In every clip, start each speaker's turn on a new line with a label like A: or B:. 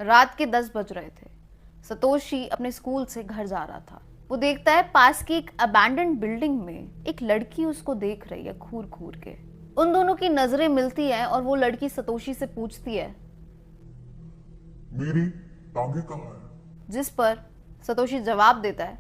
A: रात के 10 बज रहे थे। सतोशी अपने स्कूल से घर जा रहा था। वो देखता है पास की एक अबैंडन्ड बिल्डिंग में एक लड़की उसको देख रही है घूर घूर के। उन दोनों की नजरें मिलती हैं और वो लड़की सतोशी से पूछती है,
B: मेरी टांगे कहाँ है?
A: जिस पर सतोशी जवाब देता है,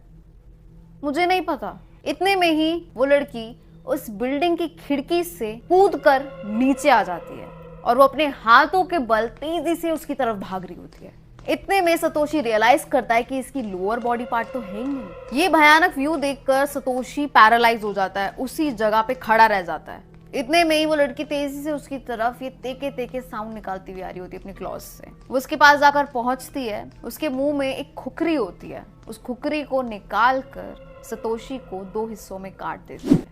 A: मुझे नहीं पता। इतने में ही वो लड़की उस बिल्डिंग की खिड़की से कूदकर नीचे आ जाती है और वो अपने हाथों के बल तेजी से उसकी तरफ भाग रही होती है। इतने में सतोशी रियलाइज करता है कि इसकी लोअर बॉडी पार्ट तो है ही नहीं। ये भयानक व्यू देखकर सतोशी पैरालाइज हो जाता है, उसी जगह पे खड़ा रह जाता है। इतने में ही वो लड़की तेजी से उसकी तरफ ये तेके तेके साउंड निकालती हुई आ रही होती है अपनी क्लॉज से। वो उसके पास जाकर पहुंचती है। उसके मुंह में एक खुकरी होती है। उस खुकरी को निकाल कर सतोशी को 2 हिस्सों में काट देती है।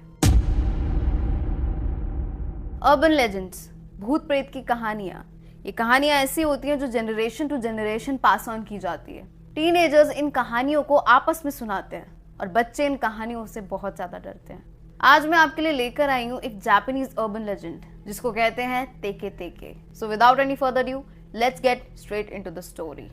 A: अर्बन लेजेंड्स, भूत प्रेत की कहानियां, ये कहानियां ऐसी होती हैं जो generation to generation pass on की जाती है। टीनेजर्स इन कहानियों को आपस में सुनाते हैं और बच्चे इन कहानियों से बहुत ज्यादा डरते हैं। आज मैं आपके लिए लेकर आई हूँ एक जापानीज अर्बन लेजेंड जिसको कहते हैं तेके तेके। So without any further due, let's get straight into the story.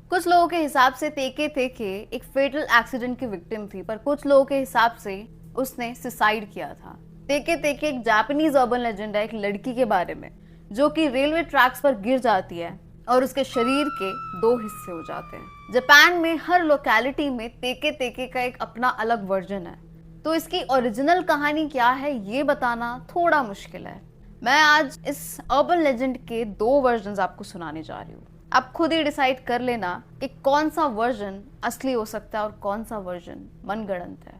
A: कुछ लोगों के हिसाब से तेके तेके एक फेटल एक्सीडेंट की विक्टिम थी, पर कुछ लोगों के हिसाब से उसने सुसाइड किया था। तेके तेके एक जापानीज अर्बन लेजेंड है एक लड़की के बारे में जो कि रेलवे ट्रैक्स पर गिर जाती है और उसके शरीर के 2 हिस्से हो जाते हैं। जापान में हर लोकेलिटी में तेके तेके का एक अपना अलग वर्जन है, तो इसकी ओरिजिनल कहानी क्या है ये बताना थोड़ा मुश्किल है। मैं आज इस अर्बन लेजेंड के 2 वर्जन आपको सुनाने जा रही हूँ। आप खुद ही डिसाइड कर लेना कि कौन सा वर्जन असली हो सकता है और कौन सा वर्जन मनगढ़ंत है।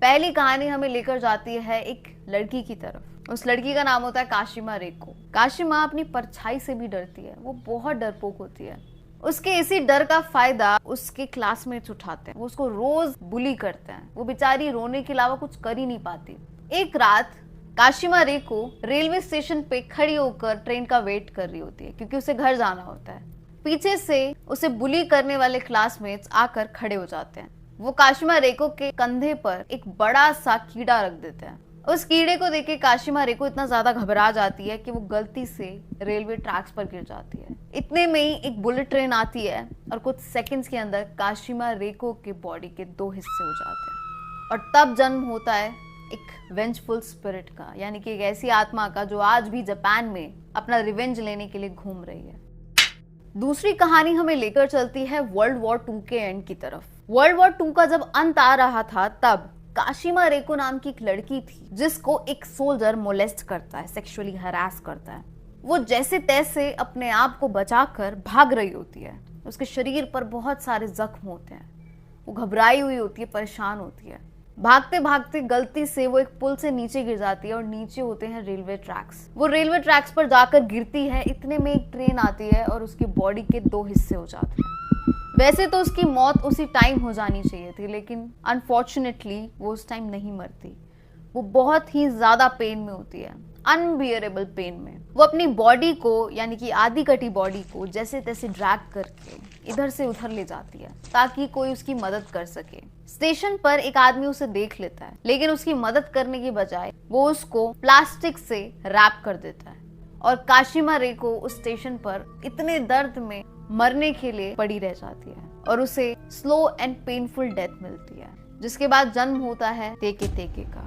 A: पहली कहानी हमें लेकर जाती है एक लड़की की तरफ। उस लड़की का नाम होता है काशिमा रेको। काशिमा अपनी परछाई से भी डरती है, वो बहुत डरपोक होती है। उसके इसी डर का फायदा उसके क्लासमेट्स उठाते हैं, वो उसको रोज बुली करते हैं। वो बेचारी रोने के अलावा कुछ कर ही नहीं पाती। एक रात काशिमा रेको रेलवे स्टेशन पे खड़ी होकर ट्रेन का वेट कर रही होती है क्योंकि उसे घर जाना होता है। पीछे से उसे बुली करने वाले क्लासमेट्स आकर खड़े हो जाते हैं। वो काशिमा रेको के कंधे पर एक बड़ा सा कीड़ा रख देते हैं। उस कीड़े को देख के काशिमा रेको इतना ज्यादा घबरा जाती है कि वो गलती से रेलवे ट्रैक्स पर गिर जाती है। इतने में ही एक बुलेट ट्रेन आती है और कुछ सेकंड्स के अंदर काशिमा रेको के बॉडी के 2 हिस्से हो जाते हैं। और तब जन्म होता है एक वेंजफुल स्पिरिट का, यानी कि एक ऐसी आत्मा का जो आज भी जापान में अपना रिवेंज लेने के लिए घूम रही है। दूसरी कहानी हमें लेकर चलती है वर्ल्ड वॉर 2 के एंड की तरफ। वर्ल्ड वॉर 2 का जब अंत आ रहा था तब काशिमा रेको नाम की एक लड़की थी जिसको एक सोल्जर मोलेस्ट करता है, सेक्सुअली हरास करता है। वो जैसे तैसे अपने आप को बचाकर भाग रही होती है। उसके शरीर पर बहुत सारे जख्म होते हैं। वो घबराई हुई होती है, परेशान होती है। भागते भागते गलती से वो एक पुल से नीचे गिर जाती है और नीचे होते हैं रेलवे ट्रैक्स। वो रेलवे ट्रैक्स पर जाकर गिरती है। इतने में एक ट्रेन आती है और उसकी बॉडी के 2 हिस्से हो जाते हैं। वैसे तो उसकी मौत उसी टाइम हो जानी चाहिए थी, लेकिन अनफॉर्चुनेटली वो उस टाइम नहीं मरती। वो बहुत ही ज्यादा पेन में होती है, अनबियरेबल पेन में। वो अपनी बॉडी को, यानी कि आधी कटी बॉडी को जैसे तैसे ड्रैग करके इधर से उधर ले जाती है ताकि कोई उसकी मदद कर सके। स्टेशन पर एक आदमी उसे देख लेता है, लेकिन उसकी मदद करने की बजाय वो उसको प्लास्टिक से रैप कर देता है और काशिमा रेको उस स्टेशन पर इतने दर्द में मरने के लिए पड़ी रह जाती है और उसे स्लो एंड पेनफुल डेथ मिलती है, जिसके बाद जन्म होता है तेके तेके का।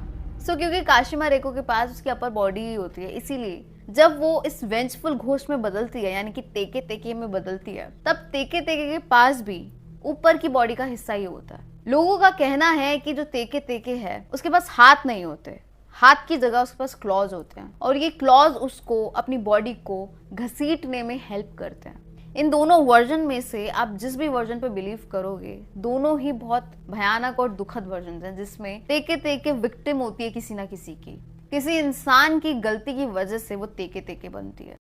A: क्योंकि काशिमा रेको के पास उसकी अपर बॉडी ही होती है, इसीलिए जब वो इस वेंचफुल घोस्ट में बदलती है, यानी कि तेके तेके में बदलती है, तब तेके तेके के पास भी ऊपर की बॉडी का हिस्सा ही होता है। लोगों का कहना है कि जो तेके तेके है उसके पास हाथ नहीं होते, हाथ की जगह उसके पास क्लॉज होते हैं और ये क्लॉज उसको अपनी बॉडी को घसीटने में हेल्प करते हैं। इन दोनों वर्जन में से आप जिस भी वर्जन पे बिलीव करोगे, दोनों ही बहुत भयानक और दुखद वर्जन हैं, जिसमें तेके तेके विक्टिम होती है किसी ना किसी की। किसी इंसान की गलती की वजह से वो तेके तेके बनती है।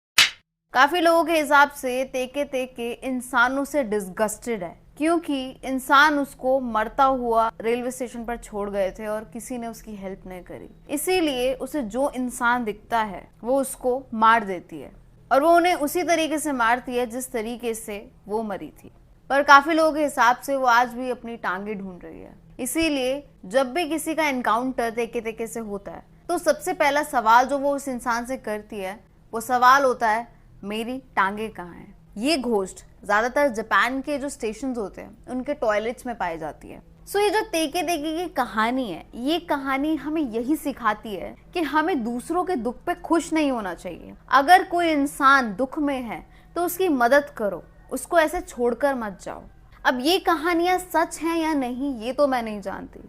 A: काफी लोगों के हिसाब से तेके तेके इंसानों से डिस्गस्टेड है क्योंकि इंसान उसको मरता हुआ रेलवे स्टेशन पर छोड़ गए थे और किसी ने उसकी हेल्प नहीं करी। इसीलिए उसे जो इंसान दिखता है वो उसको मार देती है और वो उन्हें उसी तरीके से मारती है जिस तरीके से वो मरी थी। पर काफी लोगों के हिसाब से वो आज भी अपनी टांगे ढूंढ रही है। इसीलिए जब भी किसी का एनकाउंटर तेके तेके से होता है तो सबसे पहला सवाल जो वो उस इंसान से करती है वो सवाल होता है, मेरी टांगे कहाँ हैं। ये घोस्ट ज्यादातर जापान के जो स्टेशंस होते हैं उनके टॉयलेट्स में पाई जाती है। सो ये जो तेके तेके की कहानी है, ये कहानी हमें यही सिखाती है कि हमें दूसरों के दुख पे खुश नहीं होना चाहिए। अगर कोई इंसान दुख में है तो उसकी मदद करो, उसको ऐसे छोड़कर मत जाओ। अब ये कहानियां सच हैं या नहीं ये तो मैं नहीं जानती,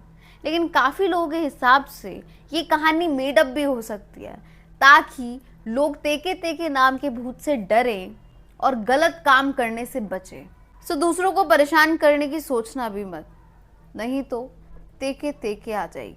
A: लेकिन काफी लोगों के हिसाब से ये कहानी मेड अप भी हो सकती है, ताकि लोग तेके तेके नाम के भूत से डरें और गलत काम करने से बचे। सो दूसरों को परेशान करने की सोचना भी मत, नहीं तो तेके तेके आ जाएगी।